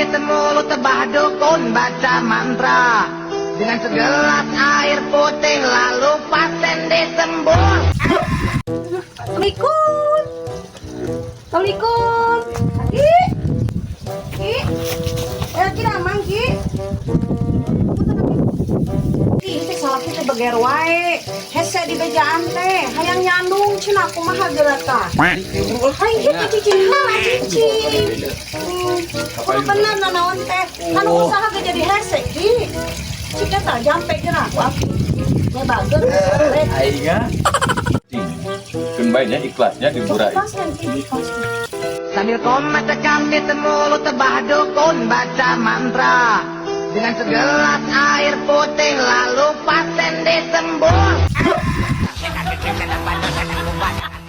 kami semulu tebah dukun baca mantra dengan segelas air putih lalu pasien disembur. Assalamualaikum. Assalamualaikum. Ki. Ki. Kira mang Ki. Ki teh salah kita beger wae. Hese di bejaan teh hayang nyandung cenah kumaha geura tah. Hai kita cicing heula cicing. Kudu bener nanaon teh. Anu usaha ge jadi hese Ki. Cika tah jampe geura ku aki. Nya bageun. Aingnya kembalinya ikhlasnya diburai. Sambil komat kami semulu tebah dukun baca mantra dengan segelas air putih lalu pasien disembur.